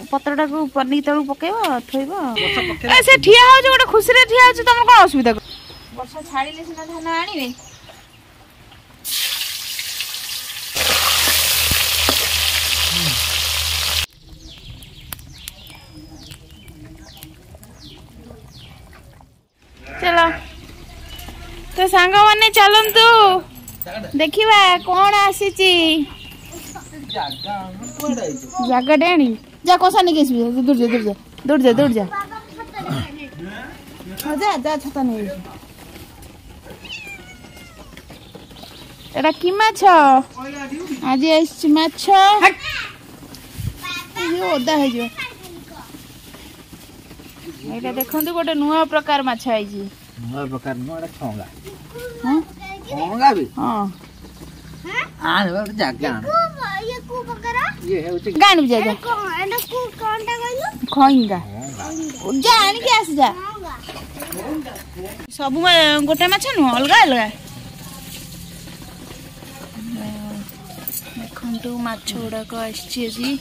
पत्रटा को पनी तलू पकेब थोइब से ठिया हो गोटे खुशी रे ठिया हो तुम कौन असुविधा वर्षा छाड़िले सिना धान आनिबे चलो तो सांग माने चलंतु देखिबा कौन आसी जगह डेणी जा कोसा नहीं केस दूर जा दूर जा दूर जा जा जा छता नहीं एटा की माछ आज आइछि माछ ये ओदा है जो एटा देखंतु गोटे नुआ प्रकार माछ आइछि नुआ प्रकार नुआ ठोंगा हां ठोंगा भी हां आन बाबा जागा ये को प्रकार ये है उते गान भी जा जा एंड को कोनटा कहलु खोइंगा जा आनी के आस जा सब गोटे माछ नु अलगा अलगा देखंतु माछ उडा को आछि जी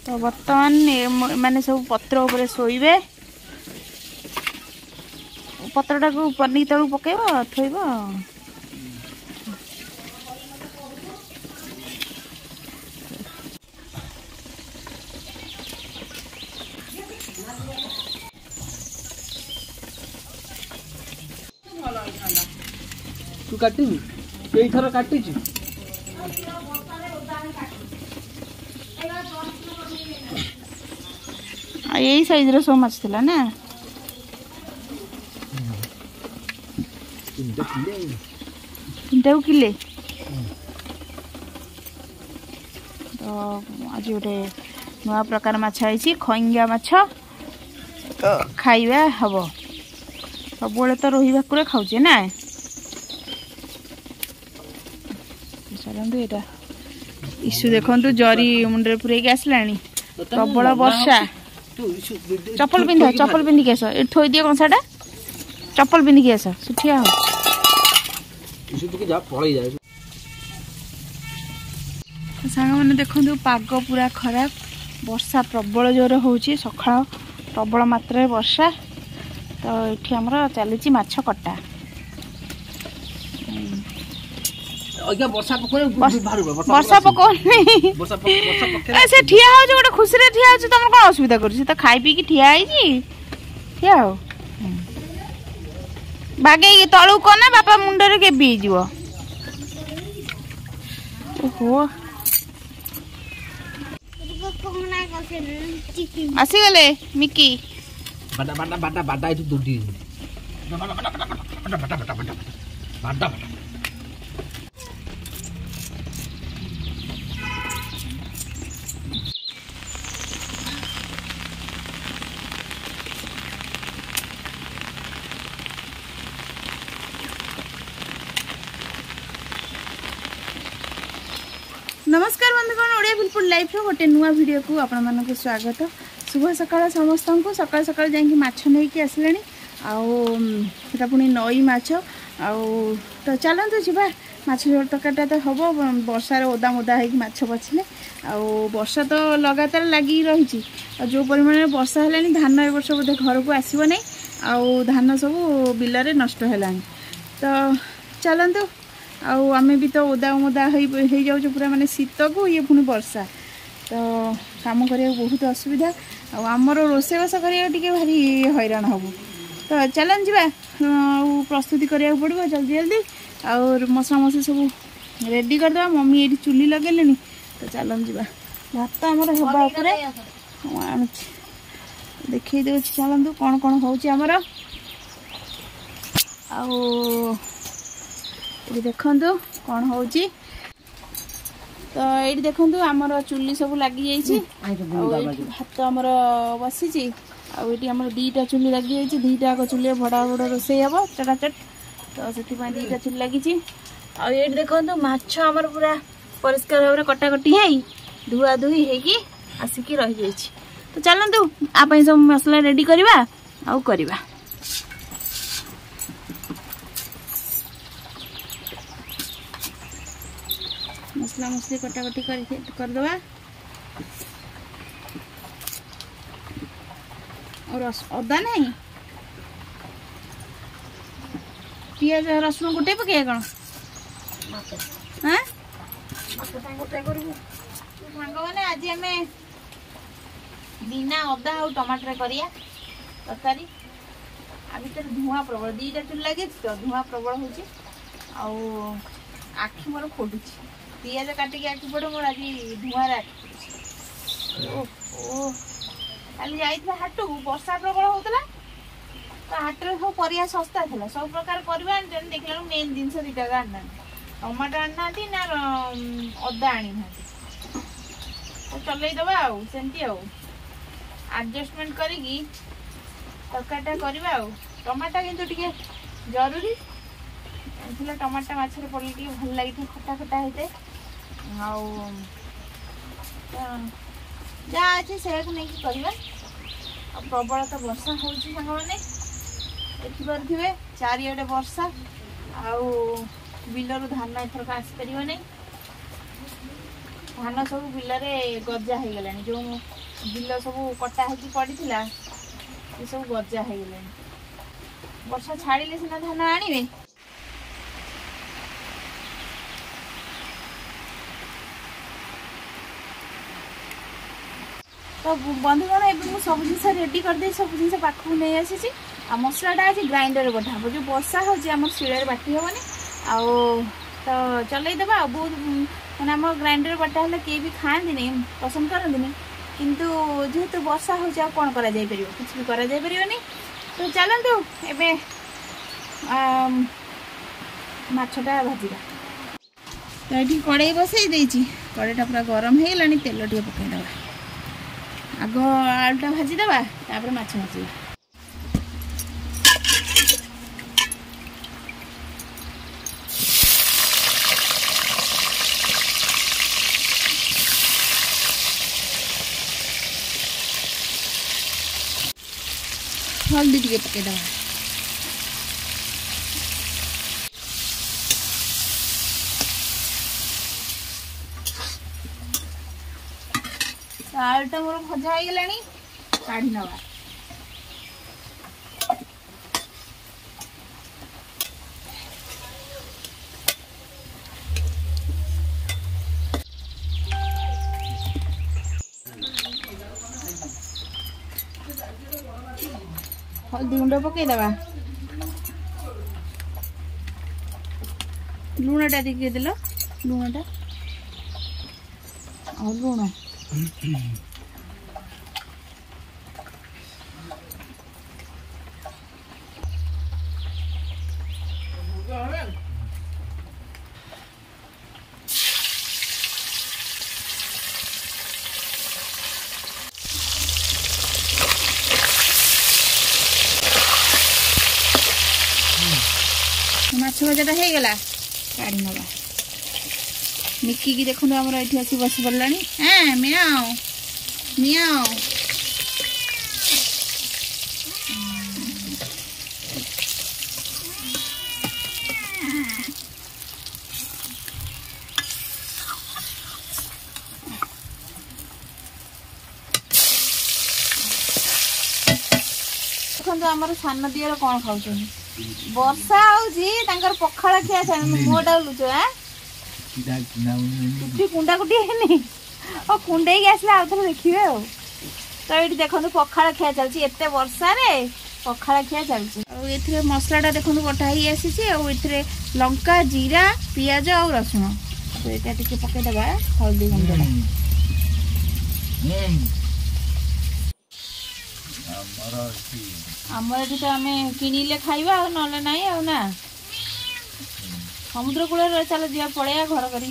तो बर्तमान माने सब पत्र ऊपर सोइबे पत्रटा को पनी तलू पकेब थोइब तू काटिबी केई थरा काटी छी यही साइज रो सो माछ थिला ना तीनटा किले तो आज गोटे नुआ प्रकार माछ आई खइंगा माछ तो खाइबा हम सब तो रोही भाकुर खाऊे ना चलतु यहाँ इशू देखु जरी मुंडे पूरे आसला प्रबल वर्षा चप्पल पिंधिक आस थोई दिए कंसाटा चप्पल पिंधिक आस सुठिया हो सांग मैंने देखु पाग पूरा खराब वर्षा प्रबल जोर हो सका प्रबल मात्रा वर्षा तो ये आमर चली माछ कटा वर्षा पकौनी से ठिया हो गोटे खुशी रे ठिया हो तुम कौन असुविधा कर तो खाई पी ठिया ठिया हो बागे तलू कना बापा मुंडे के ओहो आसीगले मिकी बाटा बाटा बाटा बाटा इतु दुडी बाटा बाटा बाटा बाटा बाटा बाटा बाटा नमस्कार बंधुगण ओडिया बिल्कुल लाइफ रो गोटे नुआ वीडियो को आपण मानक स्वागत शुभ सकाळ समस्त को सकाळ सकाळ जाई माछ नहीं कि आसले आटा पुणी नई माछ तो चलतु जी माछ तरकारीटा तो हम वर्षार ओदा मोदा हो माछ बचले वर्षा तो लगातार लगी रही जो परिमाण वर्षा है धान ए वर्ष बोधे घर को आसब नहीं धान सब बिलरे नष्ट है तो चलतु आमे भी तो ओदा मोदा हो जाऊँ पूरा माने शीत को ये पुणी वर्षा तो काम करिया बहुत असुविधा आमर रोषेबास करिया भारी हैरान हबू तो चलन जी प्रस्तुति करिया पड़ो जल्दी जल्दी और मसला मसली सब रेडी करदे मम्मी ये चुली लगे तो चलन जी भात आमर हवा देखी दे चलतु कौन कौन होमर ये देखु कौन हो तो ये देखु आमर चुली सब लगी भात आमर बसी आम दीटा चुली लगी दीटा चुली बड़ा बड़ा रोषे हम चटाचट तो से दीटा चुली लगी ये देखु माछ आमर पूरा परिष्कार भाव में कटाकटी है धुआ धुई होगी आसिकी रही जाइए तो चलतु आप सब मसला रेडी करवा करवा मसला मसली कटाकटी करदे और अदा नहीं पियाज रसुण गोटे पकड़ कौन हाँ सांग मैंने आज आम बिना अदा और टमाटर करिया तरकारी आ भर धुआं प्रबल 2टा चूल लगे तो धुआं प्रबल हो आखि मोर फोटुची पियाज काटिक आखि पड़े मोर आज धुआं आखि काली जाइए हाट को वर्षा प्रबल होता तो हाट में सब परिया सस्ता था सब प्रकार परिया देखला मेन जिन 2टा आना टमाटर आना ना अदा आनी ना तो चलईदे आमती आडजस्टमेंट करी तरकारीटा करवा टमाटा किंतु टिके जरूरी टमाटा माछरे पड़े टे भल लगी खटा खटा होते जहाँ अच्छे से नहीं करवा प्रबल तो वर्षा हो सांग मैंने देखिपे चारिड़े वर्षा आउ बिलर धान एथरक आसपर नहीं धान सब बिल गजा हो गला जो बिल सब कटा होगी पड़ा ये सब गजा हो गला वर्षा छाड़े सीना धान आने तो बंधुगण ए सब जिन रेडी करदे सब जिन पाखक नहीं आसी मसलाटा आज ग्राइंडर बटा हम जो वर्षा होम शिल बाटी हेनी तो चलईदे बहुत मैंने आम ग्राइंडर बाटा है किए भी खाती नहीं पसंद करती किंतु जेहेतु वर्षा हो कौन कर किसी भी कर तो चलतु ए माछटा भाजा तो ये कड़े बसई देती कड़ेटा पूरा गरम हो गला तेल टे पकईदे आग आलुटा भाजीदे तापर माछ भाजा हल्दी टे पकईदे आलुटा मोर भजा हो गला काढ़ी नवा हल्दी गुंड पकईदे लुणटा देखिए देल लुणटा और लुण माछ भजाटा हो गला काढ़ी नवा निक्की की देखो आमर ये आसी बस पड़ा हाँ मियाओ मियाओ देखो आमर सान दियर कौन खाऊ वर्षा हो पखाड़ खिया मुँह डालुच कुंडा कुटी है कुंडे आसले आउ थे देखिए तो ये देखो पखाड़ खिया चलती एत वर्षा पखाड़ खिया चलती ए मसलाटा देखो बटा ही आसी लंका जीरा पियाज और रसुण तो यहाँ टे पकईदे हल्दी गुंड आमर ये तो आम किणिले खाइबा ना ना ना समुद्र कूल चल जा पड़े घर कर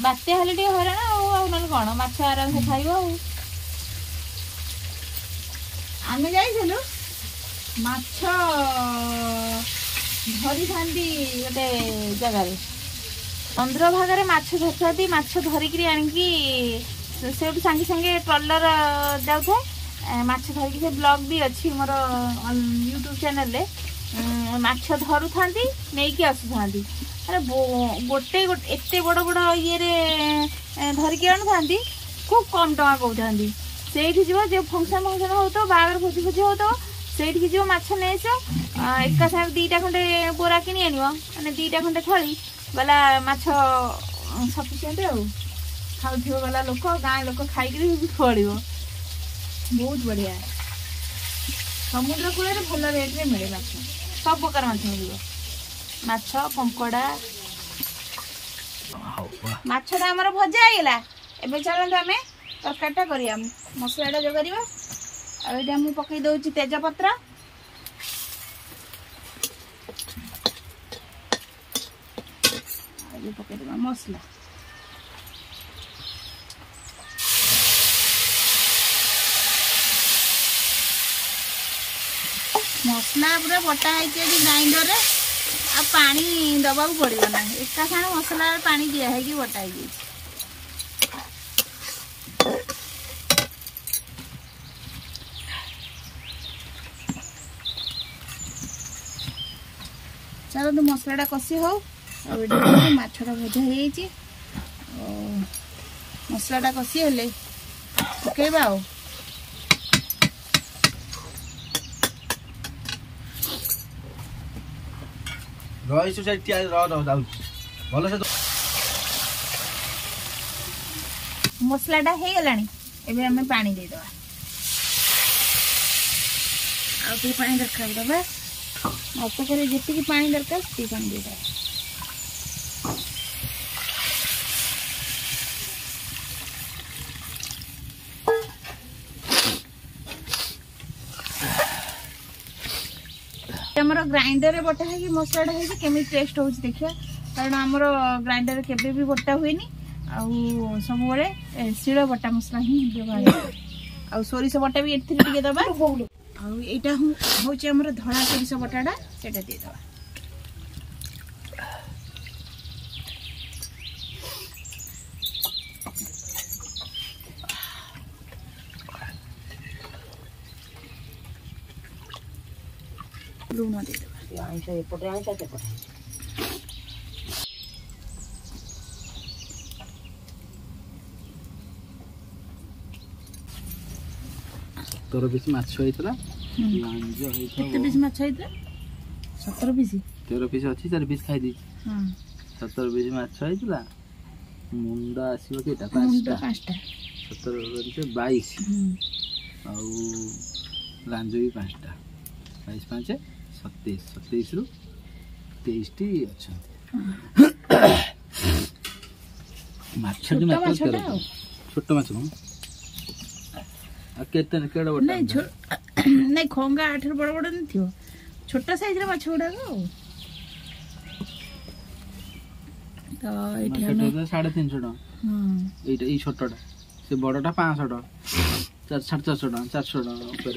बात्या हेल्ले टे हैरान ना कौन माछ आराम से खाइब आम जाइलु माछ धरी था गोटे जगार चंद्रभागा माछ धरती माछ धरिकी आणिकी से सांगे सांगे ट्रलर जाऊ माछ धरिकी से ब्लॉग भी अच्छी मोर यूट्यूब चैनल रे माछ धरू था नहीं कि आसुता अरे गोटे एत बड़ बड़ ये धरिकी आणु था खूब कम टका कहते से जो फंक्शन फंक्शन हो तो बाहर भोजी भोजी हो तो से जो माछ नहीं एका साथ 2टा खंडे बोरा किनी आनिव माने 2टा खंडे थली गला माछ सफिशिएंट खाऊ गला लोक गाँ लोक खाई पड़ बहुत बढ़िया समुद्र कूल भल रेट रे मिले माछ सब प्रकार माछ मिल माछ कंकड़ा माछटा आमर भजा होगा एबे चलते आम तरकारीटा करिया मसलाटा जो करवा आइटा मु पकई दउची तेजपत्र पकई देवा मसला मसला पूरा बटा है ग्राइंडर रे आ पानी दबा पड़ो ना एका साथ मसला पानी दिया है कि बटा है चलो तो मसलाटा कषि हो माछटा भजा हो मसलाटा कषि हेले पकेबा आ मसलाटा हो गलानी एबे हमें पानी दे दवा आ टी पानी दरकार दबा अल्प कर जी पानी दरकार टी पानी दे दवा हमर ग्राइंडर रे बटा है कि मसलाटा है केमी टेस्ट हो देखिया कारण हमर ग्राइंडर केबे भी बटा हुएनी आउ सब बड़े शिल बटा मसला ही व्यवहार आउ सोरिष बटा भी एथि टिके दबा आउ एटा होचे हमर धळा सोरिष बटाडा सेटा दे दबा लूण दे दबा आइस एपटे आइस सेपटे तोर बीस माछ होइतला लांज होइतला कितने बीस माछ होइतला 17 बीस 13 पीस अछि 4 पीस खाइ दी हां 17 बीस माछ होइतला मुंडा आसीबो केटा पांचटा 17 के 22 आउ लांज भी 5टा 22 5 27 27 रु 23 टी अच्छा माछ जो माछ छोटा माछ को केतन केडा बटा नहीं खोंगा 8 बड़ बड़ न थियो छोटा साइज रे माछ उडा को तो एठी हम 350 टका हां एटा ई छोटाटा से बड़टा 500 टका 450 टका 400 टका ऊपर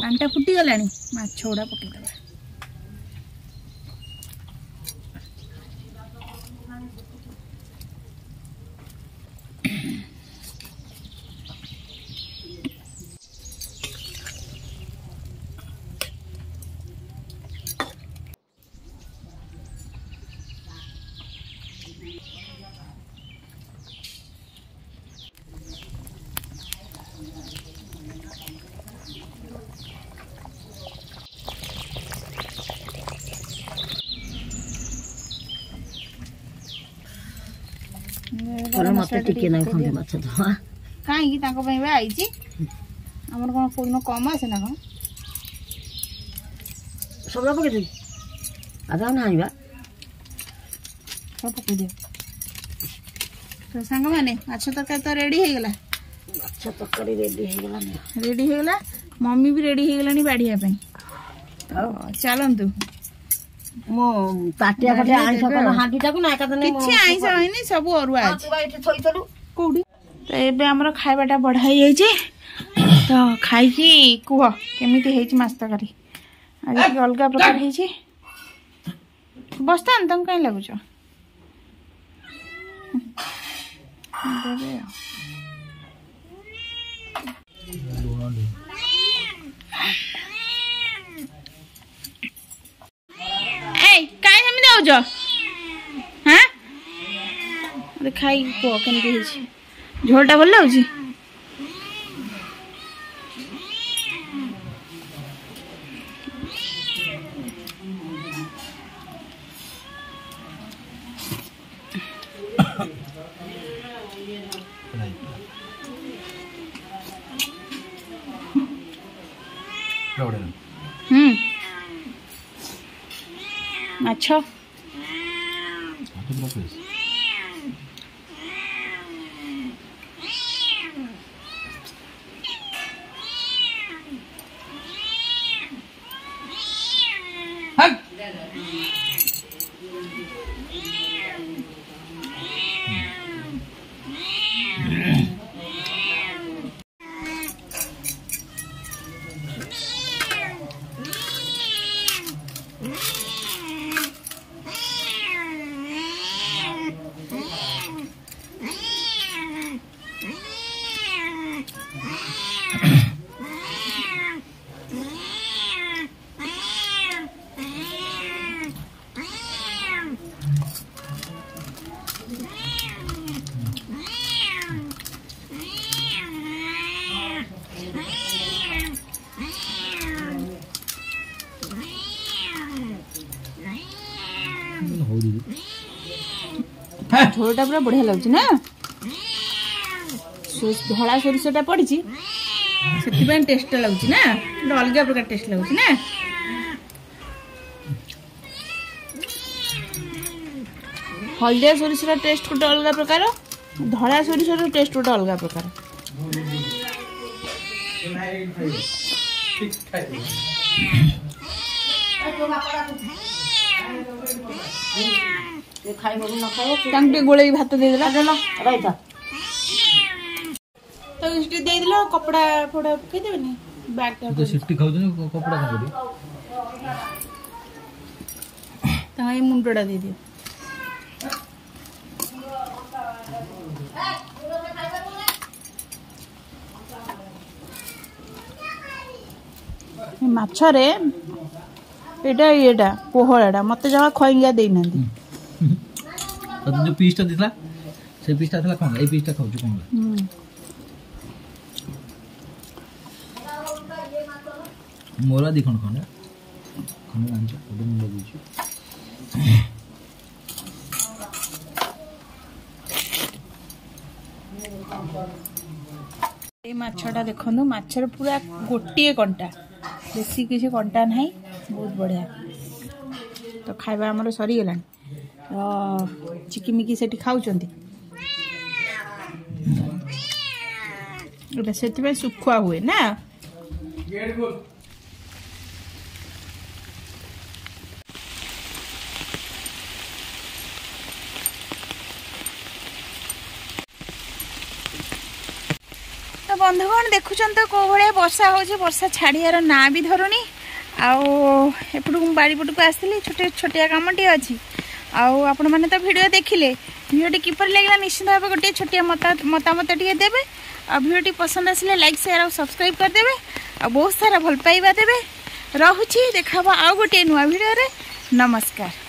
पांटा फुटी गलानी माछ उडा पके दबा मत टिके ना खंडे माछ तो कहीं ताको पई बे आइची हमर कोन कोइनो कम आसे ना कोन सब पके दे आदा ना आइबा सब पके दे तो संग माने माछ तरकारी तो रेडी हे गेला माछ तरकारी रेडी हे गेला मम्मी भी रेडी हे गेलानी बाड़िया पई चलंतु मो ताटिया फटे आइस कोन हांडीटा को ना एका दने किछि आइस होइनी सब अरुआ आज एठी थइतलु कोडी तो एबे हमर खाइबाटा बढ़ाई जाई छै तो खाई की कुह केमिति हेछि माछ तरकारी आज की अलगा प्रकार हेछि बस्तान तम काई लागु छ देबे ए काई हम दउजो हां अरे खाई को केनती हिची झोलटा भल लाउची अच्छा झोलटा पूरा बढ़िया लगुच ना धला सोरिषटा पड़ी से टेस्ट लगुच ना अलग प्रकार टेस्ट लगुच ना हलदिया सोरिषर टेस्ट गोटे अलग प्रकार धला सोरिषर टेस्ट गोटे अलग प्रकार गोले भात देदेला कपड़ा फोड़ा पकईदेनि बैग सिफ्टी खाऊ कपड़ा मुंडटा दे दियो माछरे एटा पोहड़ा मत जमा खइंगा देना जो पीसटा दिला से पीसटा थला कोन ए पीसटा खाऊ कोन मोरा दिखण कोन कोन आंछ ओडे मुंड दिछु ए माछटा देखनु माछर पूरा गोटिए कंटा बेसी किसी कंटा नहीं बहुत बढ़िया तो खाଇବା हमर सरी गेलान चिकिमिकी सेठी खाउचंती एटा सेठी पे सुखुआ हुए ना तो बंधुगण देखुचन तो को भाया वर्षा हो वर्षा छाड़ियार ना भी धरुनी आपटू बाड़ी पटक आसती छोटे छोटिया कमटे अच्छी आपण मैंने तो वीडियो देखिले वीडियो किपर लगे निश्चित भाव गोटे छोटिया मतामत टे देवे आ वीडियो पसंद आसिले लाइक शेयर और सब्सक्राइब करदे आ बहुत सारा भल पाइबा देवे रहुची देखा आउ गोटे नुआ वीडियो रे नमस्कार।